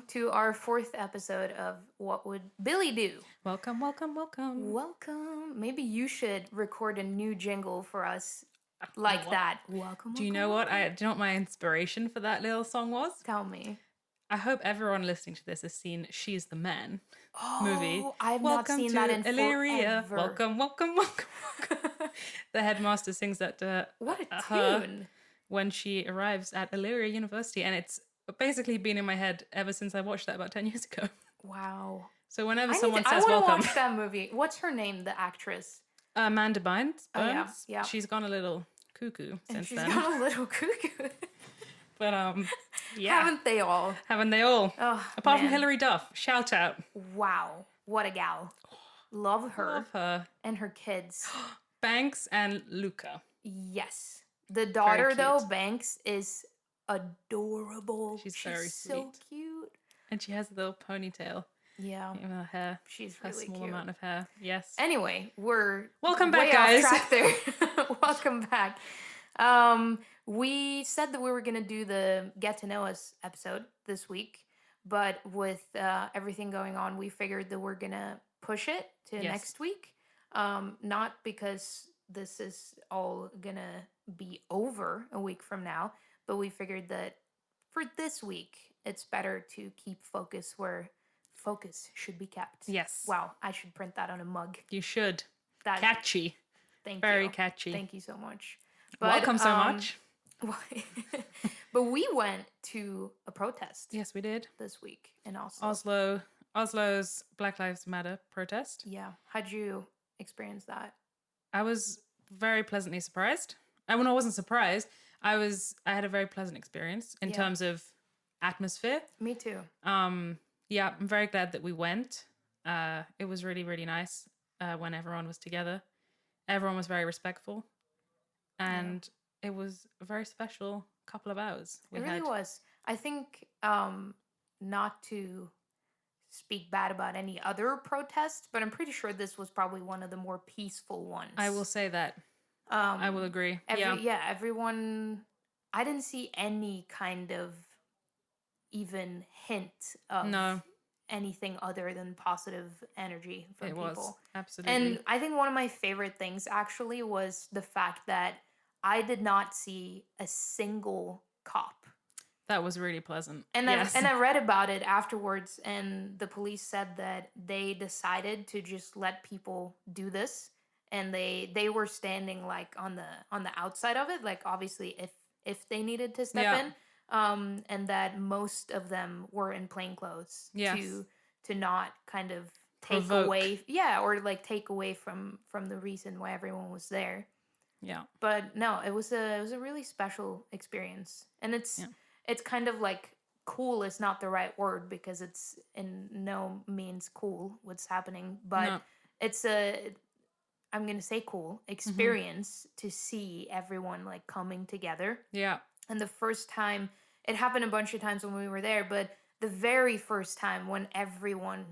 welcome to our fourth episode of What Would Billie Do? Welcome. Welcome. Maybe you should record a new jingle for us like What? that. Welcome. Do you know what? Do you know what my inspiration for that little song was? Tell me. I hope everyone listening to this has seen She's the Man Oh, movie. I've not Welcome seen to that in Illyria. forever. Welcome. The headmaster sings that to What a her tune. when she arrives at Illyria University, and it's basically been in my head ever since I watched that about 10 years ago. Wow. So whenever I someone want says to welcome, watch that movie. What's her name, the actress? Amanda Bynes, Oh, yeah. she's gone a little cuckoo And since she's then. got a little cuckoo. But yeah. Haven't they all? Haven't they all? Oh, Apart from man. Hilary Duff. Shout out. Wow. What a gal. Love her. Love her. And her kids. Banks and Luca. Yes. The daughter, cute. though, Banks, is adorable. She's very so sweet. cute. And she has a little ponytail Yeah. in her hair. She's A really small cute. amount of hair. Yes. Anyway, we're Welcome way back, guys. off track there. Welcome back. We said that we were gonna do the Get to Know Us episode this week, but with everything going on, we figured that we're gonna push it to Yes. next week. Not because this is all gonna be over a week from now, but we figured that for this week, it's better to keep focus where focus should be kept. Yes. Wow, I should print that on a mug. You should. That Catchy. Thank Very you. catchy. Thank you so much. Welcome so much. But we went to a protest Yes, we did. this week in Oslo. Oslo's Black Lives Matter protest. Yeah. How'd you experience that? I was very pleasantly surprised. And when I wasn't surprised, I had a very pleasant experience in Yeah. terms of atmosphere. Me too. Yeah, I'm very glad that we went. It was really, really nice when everyone was together. Everyone was very respectful. And it was a very special couple of hours. It really was. I think not to speak bad about any other protests, but I'm pretty sure this was probably one of the more peaceful ones. I will say that. I will agree. Everyone. I didn't see any kind of even hint of anything other than positive energy from people. It was, absolutely. And I think one of my favorite things actually was the fact that I did not see a single cop. That was really pleasant. And yes. I read about it afterwards, and the police said that they decided to just let people do this, and they were standing like on the outside of it, like obviously if they needed to step in. And that most of them were in plain clothes to not kind of take away from the reason why everyone was there. Yeah. But no, it was a really special experience, and it's kind of like cool is not the right word because it's in no means cool what's happening, but it's I'm gonna say cool experience to see everyone like coming together. Yeah. And the first time, it happened a bunch of times when we were there, but the very first time when everyone,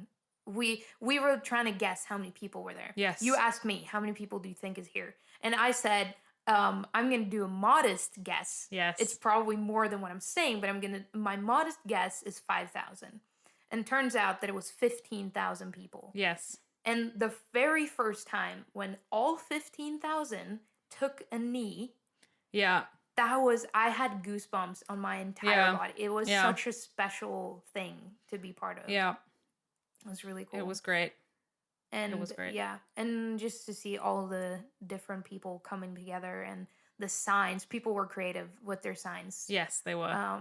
we were trying to guess how many people were there. Yes. You asked me, how many people do you think is here? And I said, I'm going to do a modest guess. Yes. It's probably more than what I'm saying, but my modest guess is 5,000. And it turns out that it was 15,000 people. Yes. And the very first time when all 15,000 took a knee. Yeah. I had goosebumps on my entire body. It was such a special thing to be part of. Yeah. It was really cool. It was great. And it was great. Yeah. And just to see all the different people coming together and the signs. People were creative with their signs. Yes, they were.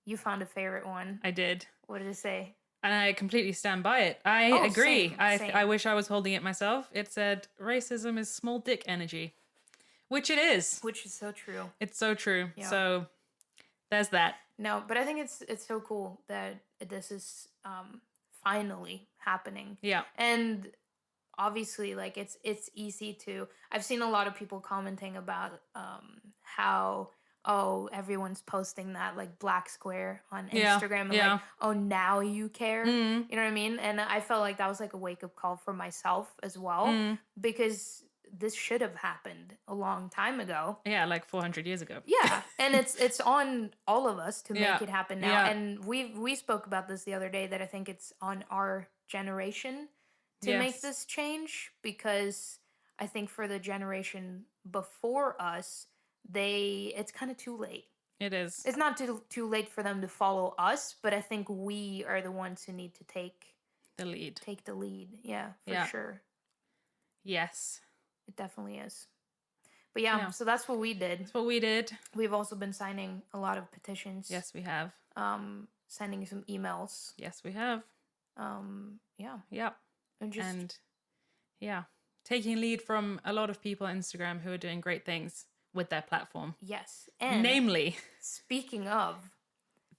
You found a favorite one. I did. What did it say? And I completely stand by it. I agree. Same. I wish I was holding it myself. It said, racism is small dick energy. Which it is. Which is so true. It's so true. Yeah. So there's that. No, but I think it's so cool that this is finally happening. Yeah. And obviously, like it's easy to. I've seen a lot of people commenting about how everyone's posting that like black square on Instagram and like, oh, now you care. You know what I mean? And I felt like that was like a wake up call for myself as well because this should have happened a long time ago. Yeah, like 400 years ago. Yeah, and it's on all of us to make Yeah. it happen now. Yeah. And we spoke about this the other day, that I think it's on our generation to make Yes, this change, because I think for the generation before us, it's kind of too late. it is It's not too late for them to follow us, but I think we are the ones who need to the lead. take the lead. Yeah, for Yeah. sure. Yes. It definitely is. But yeah, Yeah. so that's what we did. That's what we did. We've also been signing a lot of petitions. Yes, we have. Sending some emails. Yes, we have. Yeah. Yeah. And just And yeah, taking lead from a lot of people on Instagram who are doing great things with their platform. yes. And Namely, speaking of,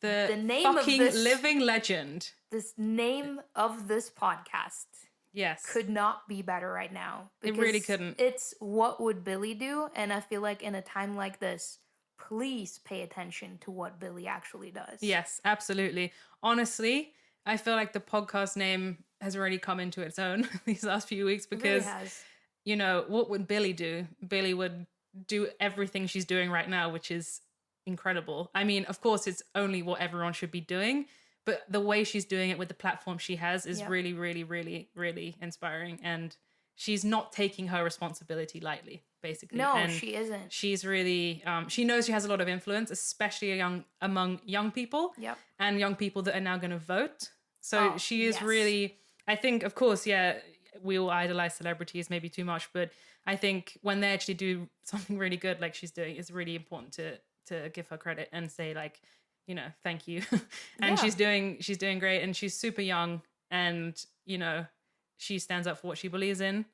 the name of fucking this- living legend. this name of this podcast Yes. could not be better right now. It really because couldn't. It's What Would Billie Do? And I feel like in a time like this, please pay attention to what Billie actually does. Yes, absolutely. Honestly, I feel like the podcast name has already come into its own these last few weeks, It really because, has. you know, what would Billie do? Billie would do everything she's doing right now, which is incredible. I mean, of course, it's only what everyone should be doing, but the way she's doing it with the platform she has is Yep. really, really, really, really inspiring. And she's not taking her responsibility lightly, basically. No, and she isn't. she's really, she knows she has a lot of influence, especially among young people Yep. and young people that are now going to vote. So Oh, she is yes. really, I think, of course, yeah, we all idolize celebrities maybe too much, but I think when they actually do something really good like she's doing, it's really important to give her credit and say, like, you know, thank you. And Yeah. she's doing great, and she's super young, and, you know, she stands up for what she believes in,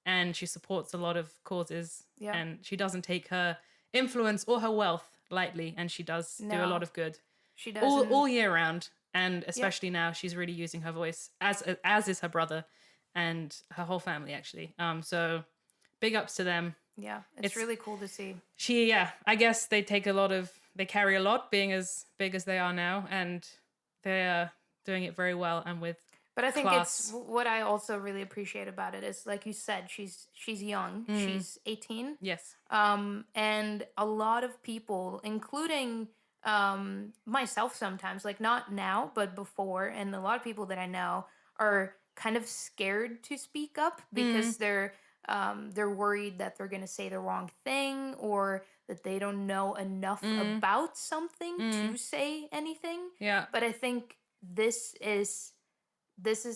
and she supports a lot of causes, Yeah. and she doesn't take her influence or her wealth lightly, and she does do a No. lot of good She doesn't. all year round, and especially now she's really using her voice, as is her brother and her whole family, actually. So big ups to them. Yeah, it's It's- really cool to see. I guess they carry a lot being as big as they are now, and they're doing it very well and with But I think class. what I also really appreciate about it is, like you said, she's young. Mm. She's 18. Yes. And a lot of people, including myself sometimes, like not now, but before, and a lot of people that I know are kind of scared to speak up because they're worried that they're going to say the wrong thing, or that they don't know enough about something to say anything. Yeah. But I think this is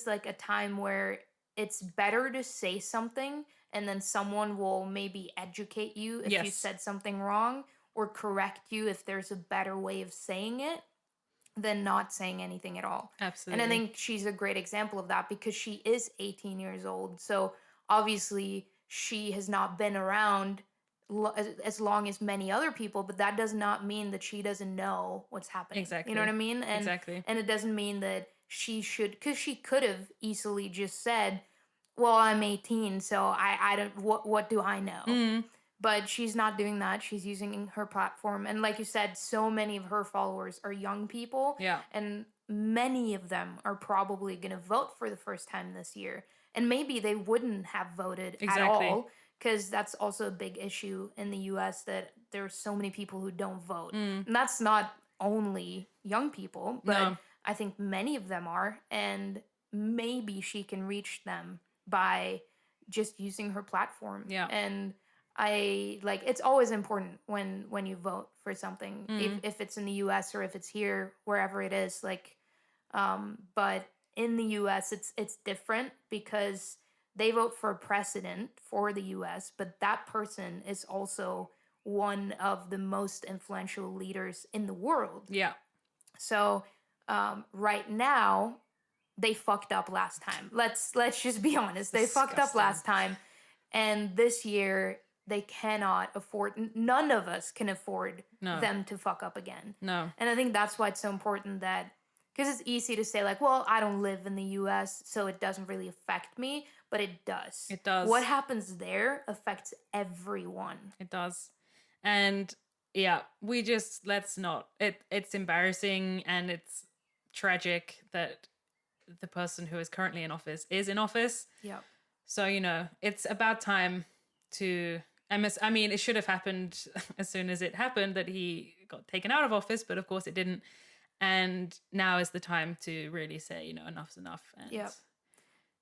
like a time where it's better to say something, and then someone will maybe educate you if you Yes. said something wrong, or correct you if there's a better way of saying it, than not saying anything at all. Absolutely. And I think she's a great example of that, because she is 18 years old. So obviously she has not been around as long as many other people, but that does not mean that she doesn't know what's happening. Exactly. You know what I mean? And Exactly. and it doesn't mean that she should, because she could have easily just said, well, I'm 18, so I don't, what do I know? Mm. But she's not doing that. She's using her platform. And like you said, so many of her followers are young people. Yeah. And many of them are probably going to vote for the first time this year. And maybe they wouldn't have voted at Exactly. all, because that's also a big issue in the US, that there are so many people who don't vote. And that's not only young people, but No. I think many of them are. And maybe she can reach them by just using her platform. Yeah. And I like, it's always important when you vote for something, if it's in the US or if it's here, wherever it is, like, but in the US it's different, because they vote for a president for the US, but that person is also one of the most influential leaders in the world. Yeah. So right now they fucked up last time. Let's just be honest. They fucked up Disgusting. last time, and this year they cannot afford. None of us can afford No. them to fuck up again. No. And I think that's why it's so important that, because it's easy to say, like, well, I don't live in the US, so it doesn't really affect me, but it does. It does. What happens there affects everyone. It does. And yeah, let's not. It's embarrassing, and it's tragic that the person who is currently in office is in office. Yep. So, you know, it's about time to MS. I mean, it should have happened as soon as it happened that he got taken out of office, but of course it didn't. And now is the time to really say, enough's enough. And Yeah.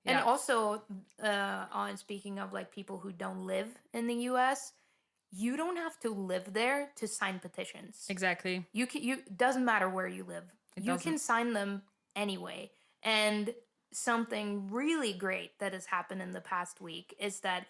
And yeah, also, on speaking of like people who don't live in the US, you don't have to live there to sign petitions. exactly. You doesn't matter where you live. It You can doesn't. sign them anyway. And something really great that has happened in the past week is that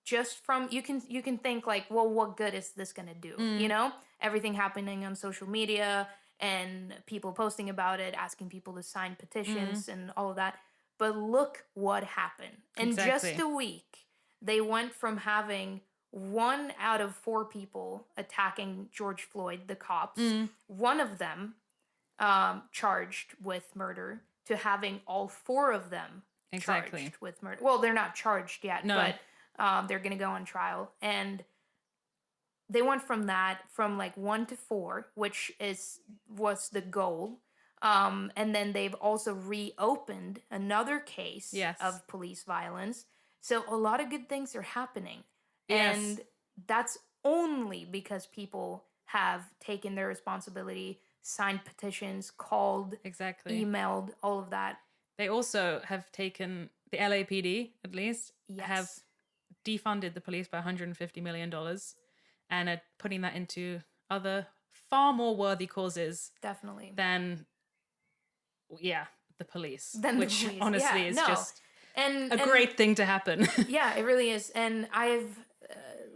just from you can think like, well, what good is this going to do? Mm, Everything happening on social media and people posting about it, asking people to sign mm, petitions and all of that. But look what happened. In just exactly. a week, they went from having 1 out of 4 people attacking George Floyd, the cops, Mm, one of them charged with murder, to having all 4 of them exactly. charged with murder. Well, they're not charged yet, No, but they're going to go on trial. And they went from that, from like 1 to 4, which was the goal. And then they've also reopened another case yes. of police violence. So a lot of good things are happening. Yes, And that's only because people have taken their responsibility, signed petitions, called, exactly. emailed, all of that. They also have taken the LAPD, at least, have Yes, defunded the police by $150 million and are putting that into other far more worthy causes definitely. than, yeah, the police, Then the which police. Yeah, honestly is no. just And a great thing to happen. yeah, it really is. And I've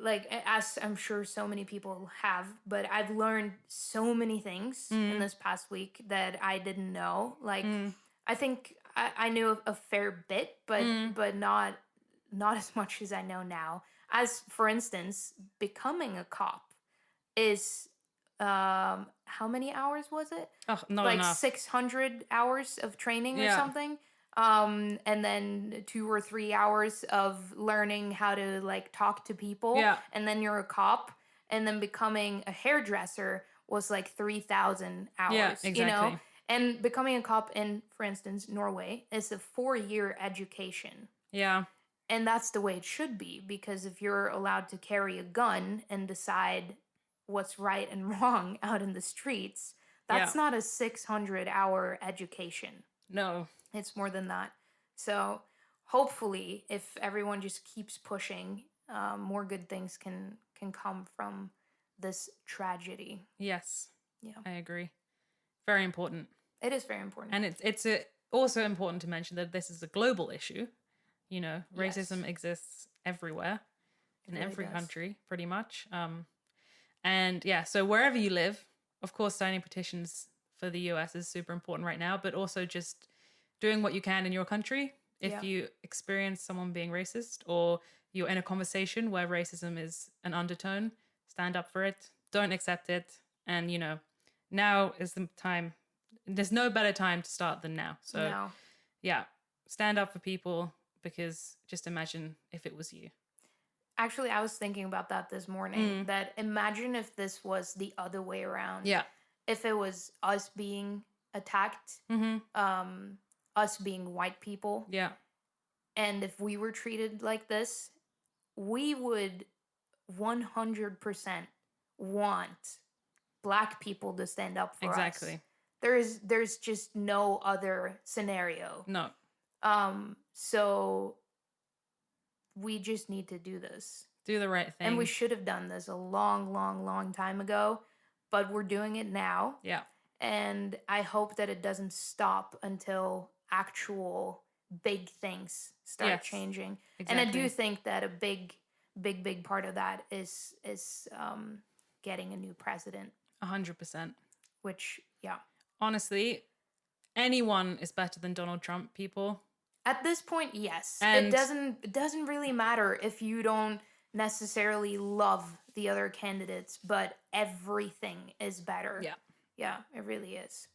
like, as I'm sure so many people have, but I've learned so many things in Mm, this past week that I didn't know. Like, mm, I think I knew a fair bit, but mm. not as much as I know now. As for instance, becoming a cop is, how many hours was it? Oh, not Like enough. 600 hours of training or Yeah, something. And then 2 or 3 hours of learning how to like talk to people, yeah, and then you're a cop. And then becoming a hairdresser was like 3,000 yeah, hours, exactly. and becoming a cop in, for instance, Norway is a 4-year education. Yeah, And that's the way it should be, because if you're allowed to carry a gun and decide what's right and wrong out in the streets, yeah. that's not a 600-hour education. No, It's more than that. So hopefully, if everyone just keeps pushing, more good things can come from this tragedy. yes, Yeah, I agree. Very important. it is very important. And also important to mention that this is a global issue. Yes, Racism exists everywhere it in really every does. country, pretty much. And yeah, so wherever you live, of course, signing petitions for the US is super important right now, but also just doing what you can in your country. If Yeah, you experience someone being racist or you're in a conversation where racism is an undertone, stand up for it, don't accept it. And, now is the time. There's no better time to start than now. So, no. yeah, stand up for people because just imagine if it was you. Actually, I was thinking about that this morning. Mm, That imagine if this was the other way around. yeah. If it was us being attacked, Mm-hmm. um, us being white people, Yeah. and if we were treated like this, we would 100% want black people to stand up for us. Exactly. There's just no other scenario. No. So we just need to do this. Do the right And we thing. should have done this a long, long, long time ago, but we're doing it now. Yeah. And I hope that it doesn't stop until actual big things start Yes. changing. And I do Exactly. think that a big part of that is getting a new president, 100%. which, yeah. Honestly, anyone is better than Donald Trump, people. At this point, yes. It And doesn't really matter if you don't necessarily love the other candidates, but everything is better. yeah. Yeah, it really is.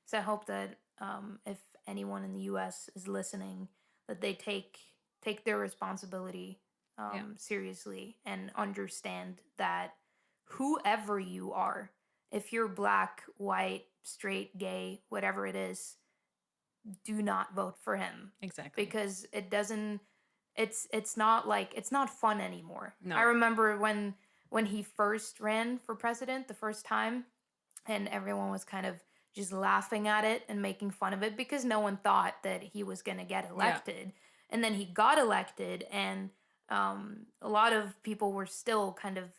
So I hope that, if anyone in the U.S. is listening, that they take their responsibility, Yeah. seriously, and understand that whoever you are, if you're black, white, straight, gay, whatever it is, do not vote for him, Exactly. because it's not like it's not fun anymore. I No. remember when he first ran for president the first time, and everyone was kind of just laughing at it and making fun of it because no one thought that he was going to get Yeah. elected. And then he got elected, and a lot of people were still kind of,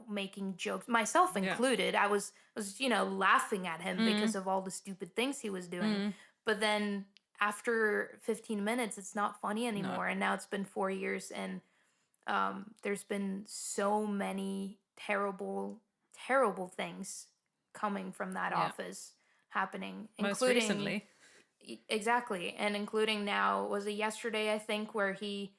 making jokes, myself Yeah. included. I was laughing at him Mm. because of all the stupid things he was doing. Mm. But then after 15 minutes, it's not funny No. anymore. And now it's been 4 years, and there's been so many terrible, terrible things coming from that Yeah. office happening, Most including recently. exactly, and including now, was it yesterday, I think, where he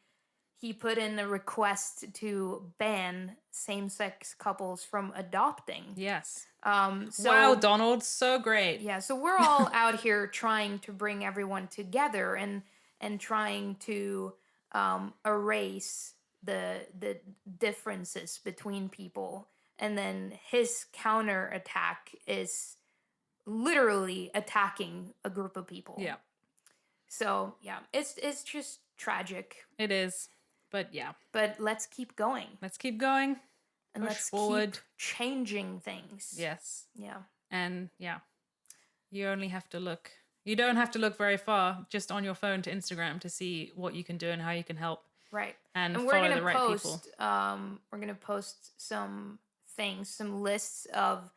put in a request to ban same-sex couples from adopting. Yes. Wow, Wow, Donald, so great. yeah, so we're all out here trying to bring everyone together, and trying to erase the differences between people. And then his counter attack is literally attacking a group of people. Yeah, So yeah, it's just tragic. it is. But yeah, But let's keep going, let's keep going. and Push let's forward. keep changing things. Yes. Yeah. And yeah, you only have to look. You don't have to look very far, just on your phone to Instagram to see what you can do and how you can help Right. and And we're follow gonna the right people. post we're gonna post some things, some lists of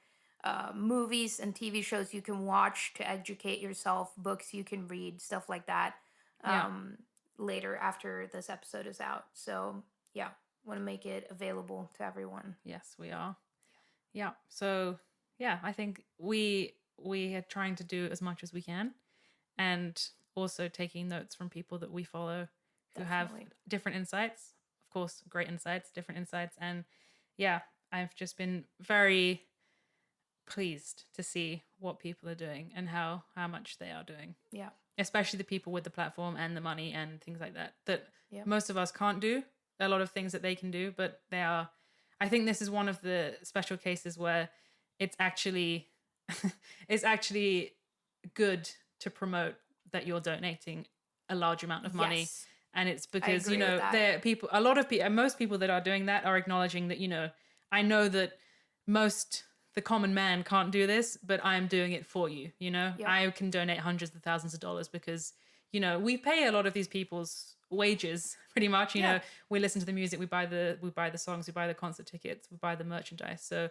movies and TV shows you can watch to educate yourself, books you can read, stuff like that. Yeah. Later after this episode is out. So yeah, want to make it available to everyone. Yes, we are. Yeah. So yeah, I think we are trying to do as much as we can, and also taking notes from people that we follow who Definitely. have different insights. Of course, great insights, different insights, and yeah, I've just been very pleased to see what people are doing and how much they are doing. Yeah. Especially the people with the platform and the money and things like that Yep. most of us can't do. A lot of things that they can do, but they are. I think this is one of the special cases where it's actually it's actually good to promote that you're donating a large amount of money. Yes. And it's because agree with that. there are people, a lot of people, most people that are doing that are acknowledging that I know that the common man can't do this, but I'm doing it for you. Yep. I can donate hundreds of thousands of dollars because we pay a lot of these people's wages pretty much. Yeah. We listen to the music, we buy the songs, we buy the concert tickets, we buy the merchandise. So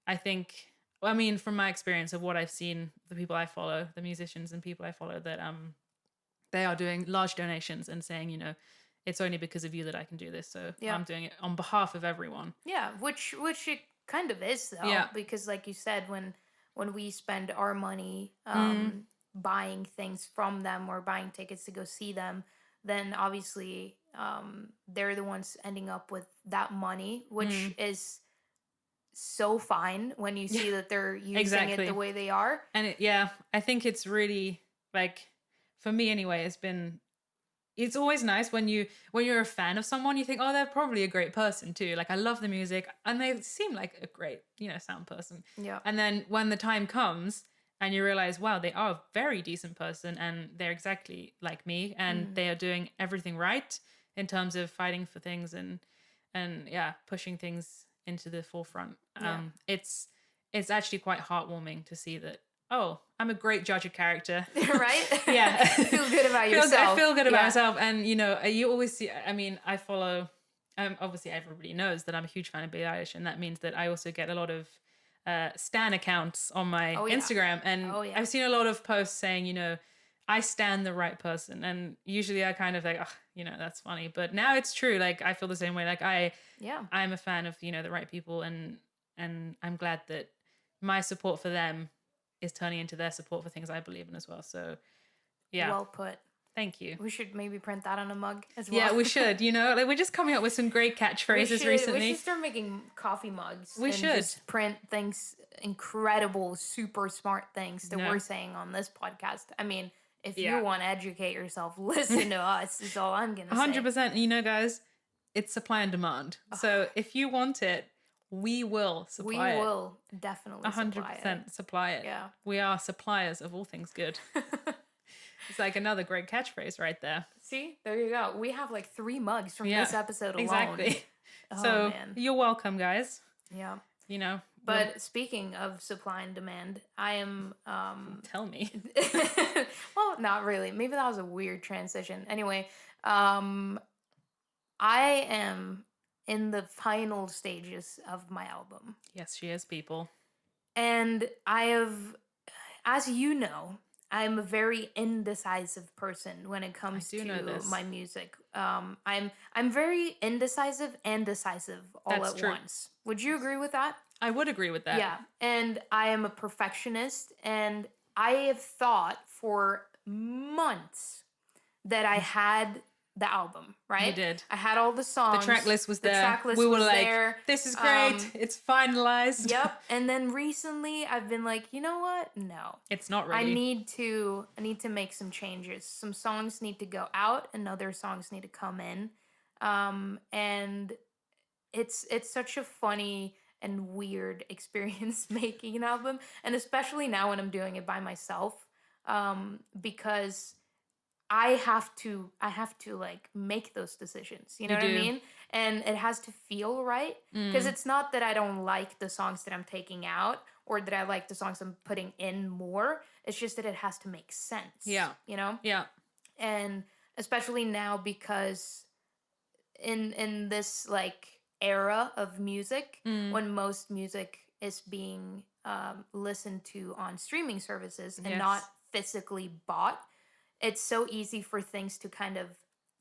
I think, I mean, from my experience of what I've seen, the people I follow, the musicians and people I follow, that they are doing large donations and saying, it's only because of you that I can do this. So Yeah. I'm doing it on behalf of everyone. Yeah, which it kind of is, though. Yeah. Because like you said, when we spend our money Mm. buying things from them or buying tickets to go see them, then obviously they're the ones ending up with that money, which is so fine when you see that they're using Exactly. it the way they are. And I think it's really, like, for me anyway, it's always nice when you're a fan of someone, you think, oh, they're probably a great person too. Like, I love the music and they seem like a great, sound person. Yeah. And then when the time comes and you realize, wow, they are a very decent person and they're exactly like me and they are doing everything right in terms of fighting for things and pushing things into the forefront. It's actually quite heartwarming to see that, oh, I'm a great judge of character. Right? Yeah. Feel good about yourself. I feel good about myself. And, you always see, I mean, I follow, obviously everybody knows that I'm a huge fan of Billie Eilish. And that means that I also get a lot of stan accounts on my Instagram. And I've seen a lot of posts saying, I stan the right person. And usually I kind of like, oh, that's funny. But now it's true. Like, I feel the same way. Like, I'm a fan of, the right people. And I'm glad that my support for them is turning into their support for things I believe in as well. So, yeah. Well put. Thank you. We should maybe print that on a mug as well. Yeah, we should. Like, we're just coming up with some great catchphrases recently. We should start making coffee mugs. We should just print things, incredible, super smart things that we're saying on this podcast. I mean, if you want to educate yourself, listen to us. Is all I'm gonna say. 100%. Guys, it's supply and demand. So if you want it, we will supply it. We will definitely 100% supply it. Yeah. We are suppliers of all things good. It's like another great catchphrase right there. See, there you go. We have like 3 mugs from Yeah, this episode alone. exactly. Oh So man. you're welcome, guys. Yeah. You know, But speaking of supply and demand, I am tell me. well, not really. Maybe that was a weird transition. Anyway, um I am in the final stages of my album. Yes, she is, people. And I have, as you know, I'm a very indecisive person when it I comes do know to this. my music. I'm very indecisive and decisive all That's at true. once. Would you agree with that? I would agree with that. Yeah, and I am a perfectionist, and I have thought for months that I had the album, You right? did. I had all the The songs. track list was The there. track list We were was like, there. this is great. It's finalized. Yep. And then recently I've been like, you know what? No. It's not I ready. need to make some changes. Some songs need to go out and other songs need to come in. And it's such a funny and weird experience making an album, and especially now when I'm doing it by myself, because I have to like make those decisions. You know You what I do. mean? And it has to feel right, because it's not that I don't like the songs that I'm taking out or that I like the songs I'm putting in more. It's just that it has to make sense. Yeah. You know? Yeah. And especially now, because in this like era of music, when most music is being listened to on streaming services and not Yes. physically bought, it's so easy for things to kind of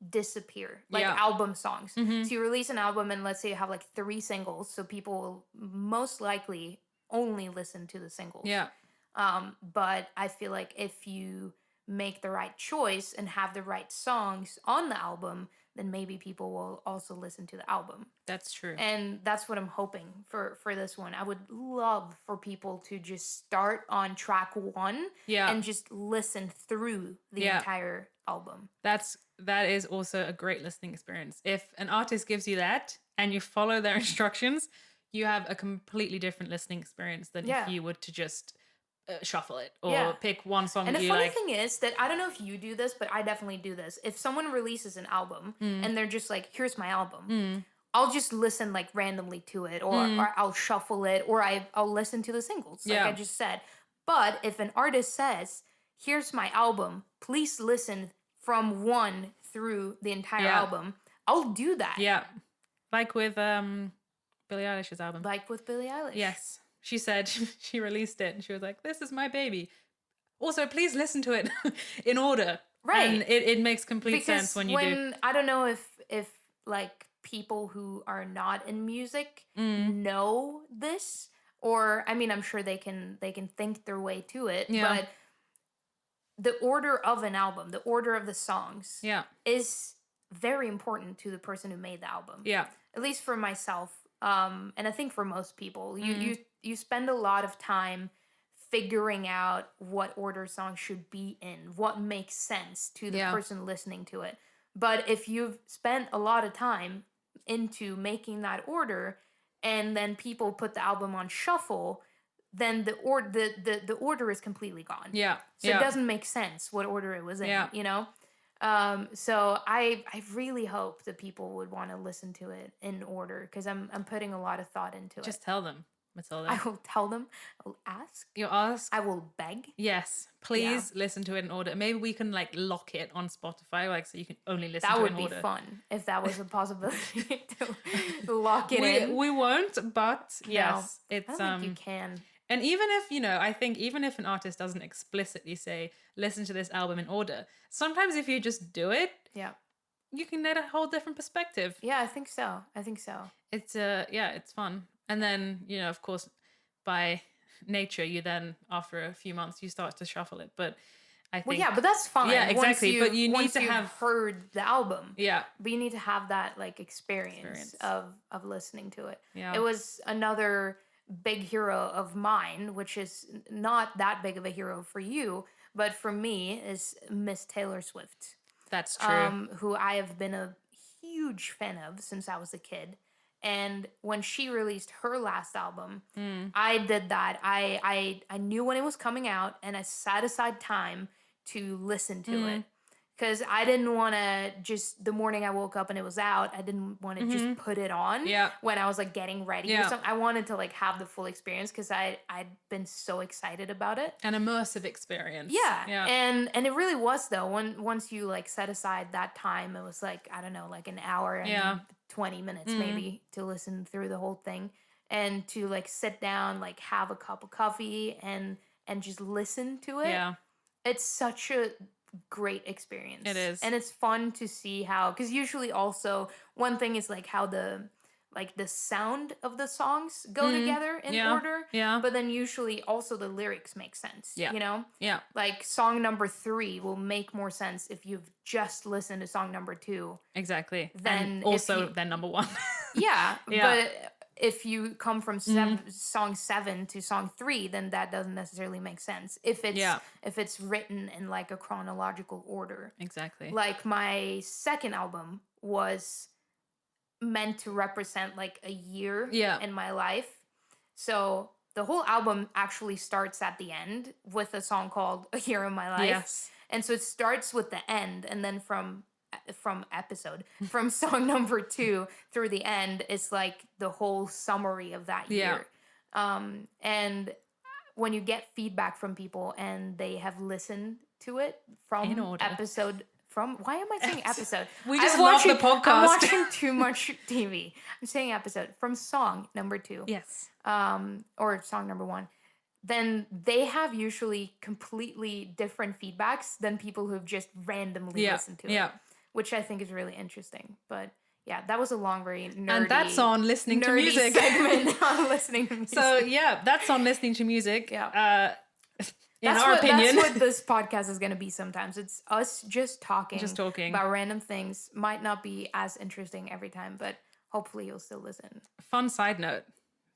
disappear, like Yeah. album songs. Mhm. So you release an album and let's say you have like 3 singles, so people will most likely only listen to the singles. Yeah. But I feel like if you make the right choice and have the right songs on the album, then maybe people will also listen to the album. That's true. And that's what I'm hoping for this one. I would love for people to just start on track 1 Yeah. and just listen through the Yeah. entire album. That is also a great listening experience. If an artist gives you that and you follow their instructions, you have a completely different listening experience than Yeah. if you were to just shuffle it or Yeah. pick one song And that the you funny like. thing is that I don't know if you do this, but I definitely do this. If someone releases an album and they're just like, "Here's my album," I'll just listen like randomly to it, or I'll shuffle it, or I'll listen to the singles, like I Yeah. just said. But if an artist says, "Here's my album, please listen from 1 through the entire Yeah. album," I'll do that. Yeah. Like with Billie Eilish's album. Like with Billie Eilish. Yes. She said she released it and she was like, this is my baby. Also, please listen to it in order. Right. And it makes complete Because sense when you do. I don't know if like people who are not in music know this, or I mean I'm sure they can think their way to it, Yeah. but the order of an album, the order of the songs Yeah. is very important to the person who made the album. Yeah. At least for myself, and I think for most people, you spend a lot of time figuring out what order songs should be in, what makes sense to the Yeah. person listening to it. But if you've spent a lot of time into making that order and then people put the album on shuffle, then the order is completely gone. Yeah. So yeah. it doesn't make sense what order it was in, Yeah. you know? So I really hope that people would want to listen to it in order, because I'm putting a lot of thought into Just it. tell them, Matilda. I will tell them, I will ask, You ask. I will beg. Yes. Please listen to it in order. Maybe we can like lock it on Spotify, like so you can only listen That to it would in be order. fun if that was a possibility to lock it in. We won't, but No, yes, I it's don't think you can. And even if, I think even if an artist doesn't explicitly say, listen to this album in order, sometimes if you just do it, Yeah. you can get a whole different perspective. Yeah, I think so. I think so. It's it's fun. And then, of course, by nature, you then, after a few months, you start to shuffle it. But I think... Well, yeah, but that's fine. Yeah, exactly. But you need once to you've have... heard the album. Yeah. But you need to have that like experience. of listening to it. Yeah. It was another big hero of mine, which is not that big of a hero for you, but for me is Miss Taylor Swift. That's true. Who I have been a huge fan of since I was a kid. And when she released her last album, I did that. I knew when it was coming out, and I set aside time to listen to Mm. it. Because I didn't want to just the morning I woke up and it was out, I didn't want to just Mhm. put it on Yeah. when I was like getting ready or Yeah. something. I wanted to like have the full experience because I'd been so excited about it. An immersive experience. Yeah, Yeah. and it really was though. Once you like set aside that time, it was like I don't know, like an hour Yeah. and 20 minutes Mm. maybe to listen through the whole thing, and to like sit down, like have a cup of coffee and just listen to it. Yeah. It's such a great It experience, is. and it's fun to see how because usually also one thing is like how the sound of the songs go Mm. together in Yeah. order, Yeah. but then usually also the lyrics make sense, Yeah. you know? Yeah. Like song number 3 will make more sense if you've just listened to song number 2 Exactly. And than if also you then number 1. yeah, Yeah. but if you come from Mhm. song 7 to song 3, then that doesn't necessarily make sense Yeah. if it's written in like a chronological order. Exactly. Like my second album was meant to represent like a year Yeah. in my life. So the whole album actually starts at the end with a song called A Year in My Life. Yes. And so it starts with the end and then from song number 2 through the end it's like the whole summary of that Yeah. year. And when you get feedback from people and they have listened to it In from order. episode from why am I saying episode? We just love the I'm podcast. watching too much TV. I'm saying episode from song number 2, Yes. or song number 1. Then they have usually completely different feedbacks than people who've just randomly Yeah. listened to it, Yeah. which I think is really interesting. But yeah, that was a long, very nerdy. And that's on listening to nerdy music. segment on listening to music. So yeah, that's on listening to music. Yeah. In our opinion. That's what this podcast is going to be sometimes. It's us just talking about random things. Might not be as interesting every time, but hopefully you'll still listen. Fun side note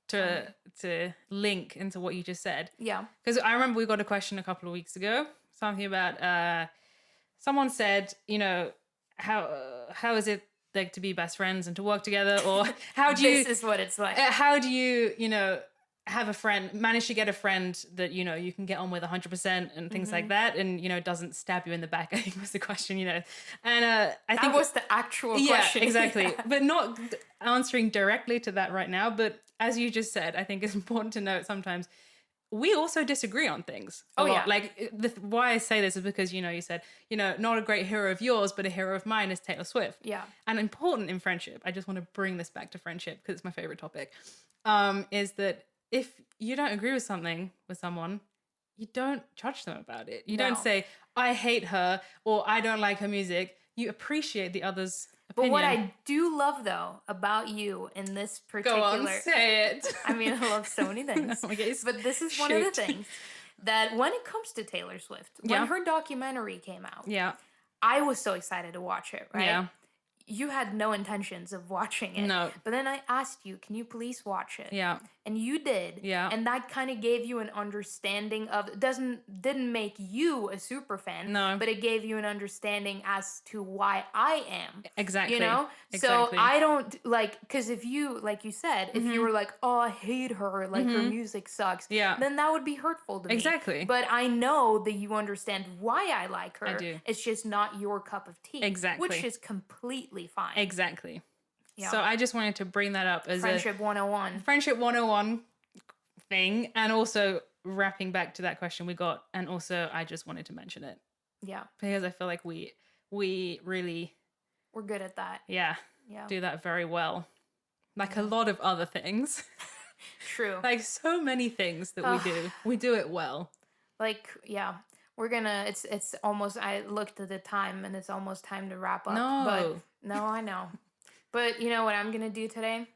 to link into what you just said. Yeah. Because I remember we got a question a couple of weeks ago, something about someone said, you know, how is it like to be best friends and to work together, or how do you This is what it's like. how do you know, have a friend, manage to get a friend that, you know, you can get on with 100% and things like that, and, you know, doesn't stab you in the back, I think was the question, you know. And I think that was the actual question. Exactly. Yeah. But not answering directly to that right now. But as you just said, I think it's important to note sometimes we also disagree on things a lot. Yeah. Like why I say this is because, you know, you said, you know, not a great hero of yours, but a hero of mine is Taylor Swift. Yeah. And important in friendship, I just want to bring this back to friendship because it's my favorite topic, is that if you don't agree with something with someone, you don't judge them about it. You don't say, I hate her or I don't like her music. You appreciate the other's opinion. But what I do love, though, about you in this particular... Go on, say it. I mean, I love so many things. Okay, but this is one of the things that when it comes to Taylor Swift, when her documentary came out, I was so excited to watch it, right? Yeah. You had no intentions of watching it. No. But then I asked you, can you please watch it? Yeah. And you did. Yeah. And that kind of gave you an understanding of didn't make you a super fan. No. But it gave you an understanding as to why I am. Exactly. You know? Exactly. So I don't like, because if you, like you said, if you were like, oh, I hate her, like her music sucks. Yeah. Then that would be hurtful to me. Exactly. But I know that you understand why I like her. I do. It's just not your cup of tea. Exactly. Which is completely fine. Exactly. Yeah. So I just wanted to bring that up as Friendship 101. Friendship 101 thing, and also wrapping back to that question we got, and also I just wanted to mention it. Yeah. Because I feel like we really we're good at that. Yeah. Do that very well. Like a lot of other things. True. Like so many things that we do. We do it well. Like, yeah. We're gonna it's almost I looked at the time and it's almost time to wrap up. No, I know. But you know what I'm gonna do today?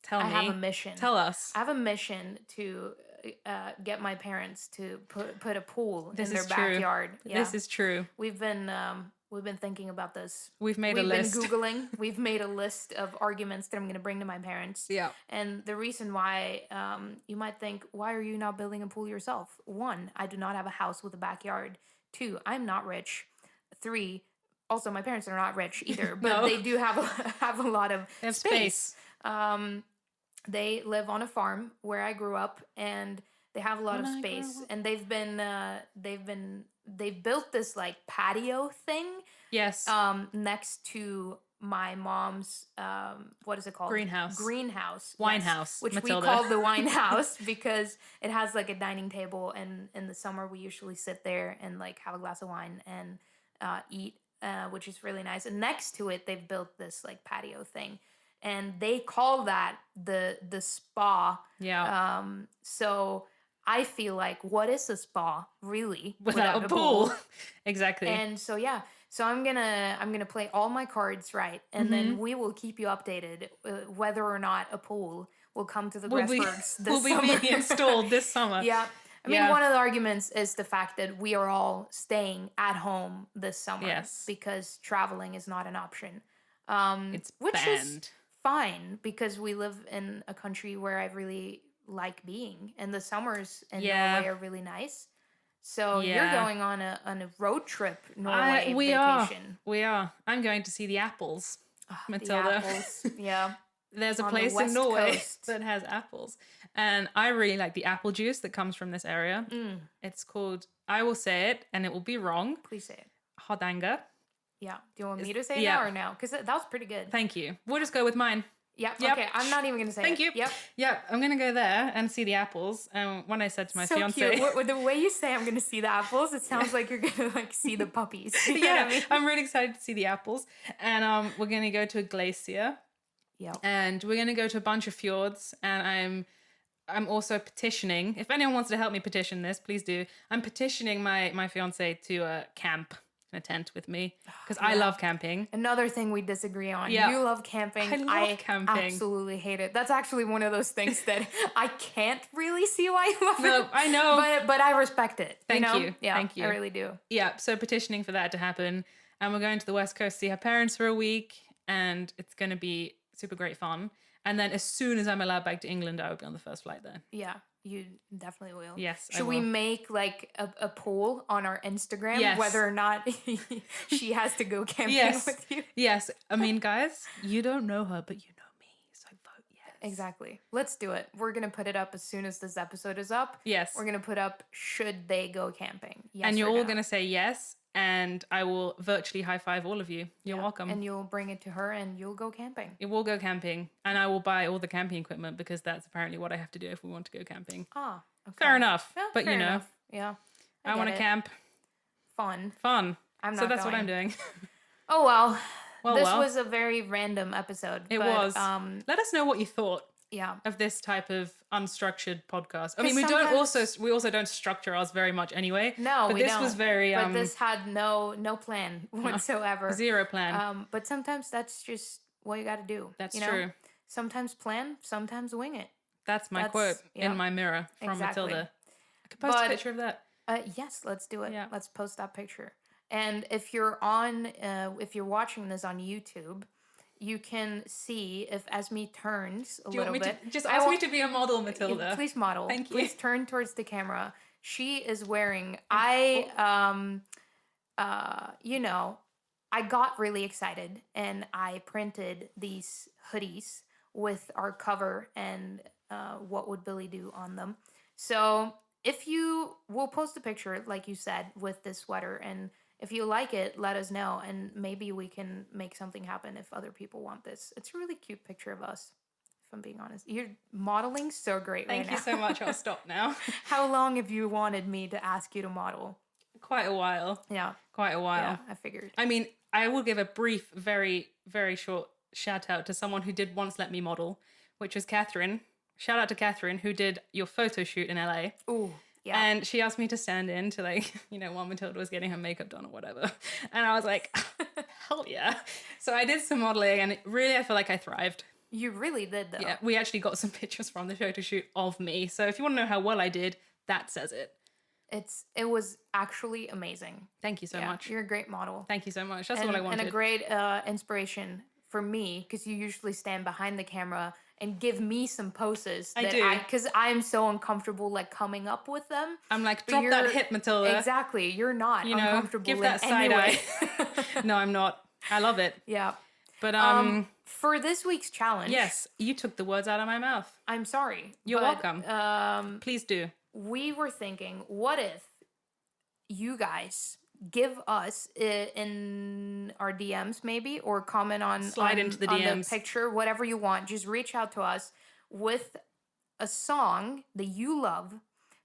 Tell me. I have a mission. Tell us. I have a mission to get my parents to put a pool in their backyard. Yeah. This is true. We've been thinking about this. We've made a list. We've been Googling. We've made a list of arguments that I'm going to bring to my parents. Yeah. And the reason why you might think, why are you not building a pool yourself? 1, I do not have a house with a backyard. 2, I'm not rich. 3, also my parents are not rich either, but they do have a lot of space. They live on a farm where I grew up, and they have a lot of space, and they've been they've built this like patio thing Yes. next to my mom's what is it called? Greenhouse. Greenhouse. Wine Yes, house, which we Matilda. call the wine house because it has like a dining table, and in the summer we usually sit there and like have a glass of wine and eat, which is really nice. And next to it, they've built this like patio thing, and they call that the spa. Yeah. So I feel like, what is a spa really Without a pool. Exactly. And so yeah, so I'm gonna play all my cards right, and then we will keep you updated whether or not a pool will come to the will be Gressbergs this will be summer. being installed this summer. Yeah. I mean, Yeah. one of the arguments is the fact that we are all staying at home this summer Yes. because traveling is not an option. It's Which is banned. fine because we live in a country where I really like being, and the summers in Yeah. Norway are really nice. So you're Yeah. going on a road trip Norway we vacation. We are. I'm going to see the apples, Ah, Matilda. The apples, yeah. There's a On the place in West Norway Coast. that has apples. And I really like the apple juice that comes from this area. Mm, It's called, I will say it, and it will be wrong, please say it. Hardanger. Yeah. Do you want me to say it yeah. now or no? Because that was pretty good. Thank you. We'll just go with mine. Yep. Yep. Okay. I'm not even gonna say Thank it. you. Yep. Yep, I'm going to go there and see the apples. And when I said to my So fiance... cute. The way you say I'm gonna see the apples, it sounds like you're gonna like see the puppies. You know yeah, what I mean? I'm really excited to see the apples. And we're going to go to a glacier. Yep. And we're going to go to a bunch of fjords. And I'm also petitioning. If anyone wants to help me petition this, please do. I'm petitioning my fiance to camp in a tent with me because I love camping. Another thing we disagree on. Yeah. You love camping. I love camping. Absolutely hate it. That's actually one of those things that I can't really see why you love No, it. I know. But I respect it. Thank you. Know? you. Yeah, Thank you. I really do. Yeah, so petitioning for that to happen. And we're going to the West Coast to see her parents for a week. And it's going to be super great fun. And then as soon as I'm allowed back to England, I will be on the first flight there. Yeah, you definitely will. Yes, I Should we will. make like a poll on our Instagram Yes. whether or not she has to go camping Yes. with you? Yes. I mean, guys, you don't know her, but you know me. So vote yes. Exactly. Let's do it. We're going to put it up as soon as this episode is up. Yes. We're going to put up, should they go camping? Yes. And you're or all no. going to say yes. And I will virtually high five all of you. You're Yeah. welcome. And you'll bring it to her and you'll go camping. It will go camping. And I will buy all the camping equipment because that's apparently what I have to do if we want to go camping. Ah, okay. Fair enough. Yeah, but fair you know, enough. Yeah. I want to get it. camp. Fun. Fun. I'm So not that's what I'm going. doing. Oh, well. Well, this well. was a very random episode. It but, was. Let us know what you thought Yeah. of this type of unstructured podcast. I 'Cause mean, we sometimes- also don't structure ours very much anyway. No, but we this don't. was very But this had no plan whatsoever. zero plan. But sometimes that's just what you got to do. That's you know? true. Sometimes plan, sometimes wing it. That's my that's- quote yeah. in my mirror from Exactly. Matilda. I could post But- a picture of that. Yes, let's do it. Yeah. Let's post that picture. And if you're watching this on YouTube, you can see if Esme turns a Do you little want me bit. to just I ask me want- to be a model, Matilda? Please model. Thank you. Please turn towards the camera. She is wearing. You know, I got really excited and I printed these hoodies with our cover and what would Billy do on them. So if we'll post a picture, like you said, with this sweater, and if you like it, let us know, and maybe we can make something happen if other people want this. It's a really cute picture of us, if I'm being honest. You're modeling so great right now. Thank you so much. I'll stop now. How long have you wanted me to ask you to model? Quite a while. Yeah, Quite a while. yeah, I figured. I mean, I will give a brief, very, very short shout out to someone who did once let me model, which was Catherine. Shout out to Catherine, who did your photo shoot in LA. Ooh, yeah. And she asked me to stand in to, like, you know, while Matilda was getting her makeup done or whatever. And I was like, hell yeah. So I did some modeling and really I feel like I thrived. You really did, though. Yeah, we actually got some pictures from the photo shoot of me. So if you want to know how well I did, that says it. It was actually amazing. Thank you so Yeah, much. You're a great model. Thank you so much. That's and, what I wanted. And a great inspiration for me, because you usually stand behind the camera and give me some poses. I do. Because I'm so uncomfortable, like, coming up with them. I'm like, But drop that you're- hip, Matilda. Exactly. You're not You know, uncomfortable give that in side any eye. way. No, I'm not. I love it. Yeah. But For this week's challenge. yes, you took the words out of my mouth. I'm sorry. You're but, welcome. Please do. We were thinking, what if you guys give us in our DMs maybe, or comment Slide into the on DMs. the picture, whatever you want. Just reach out to us with a song that you love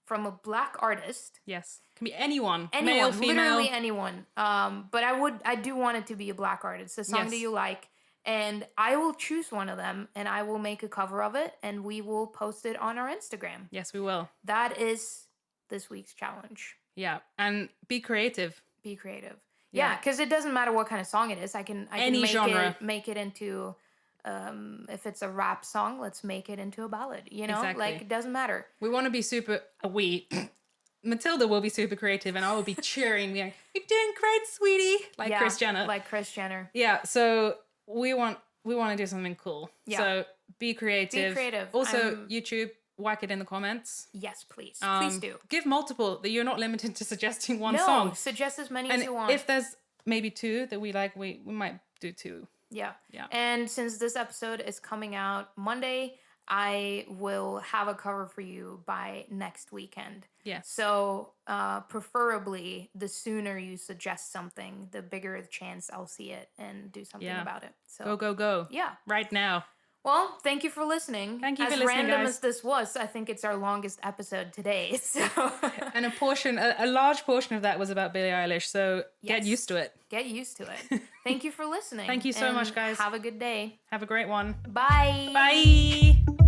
from a Black artist. Yes. Can be anyone. Anyone, Male, female. literally anyone. But I do want it to be a Black artist, a song that Yes. you like, and I will choose one of them and I will make a cover of it and we will post it on our Instagram. Yes, we will. That is this week's challenge. Yeah. And be creative. Be creative. Yeah. Yeah, because it doesn't matter what kind of song it is. I can Any make genre. make it into if it's a rap song, let's make it into a ballad. You know, Exactly. like it doesn't matter. We want to be super. Matilda will be super creative, and I will be cheering. Going, "You're doing great, sweetie!" Like Yeah, Kris Jenner. Like Kris Jenner. Yeah. So we want to do something cool. Yeah. So be creative. Be creative. Also, YouTube. Whack it in the comments. Yes, please. Please do. Give multiple. That you're not limited to suggesting one No, song. suggest as many And as you want. if there's maybe two that we like, we might do two. Yeah. Yeah. And since this episode is coming out Monday, I will have a cover for you by next weekend. Yes. So preferably the sooner you suggest something, the bigger the chance I'll see it and do something about it. So Go. Yeah. Right now. Well, thank you for listening. Thank you as for listening, random guys. as this was, I think it's our longest episode today. So And a large portion of that was about Billie Eilish. So get Yes. used to it. get used to it. Thank you for listening. Thank you so and much, guys. Have a good day. Have a great one. Bye. Bye.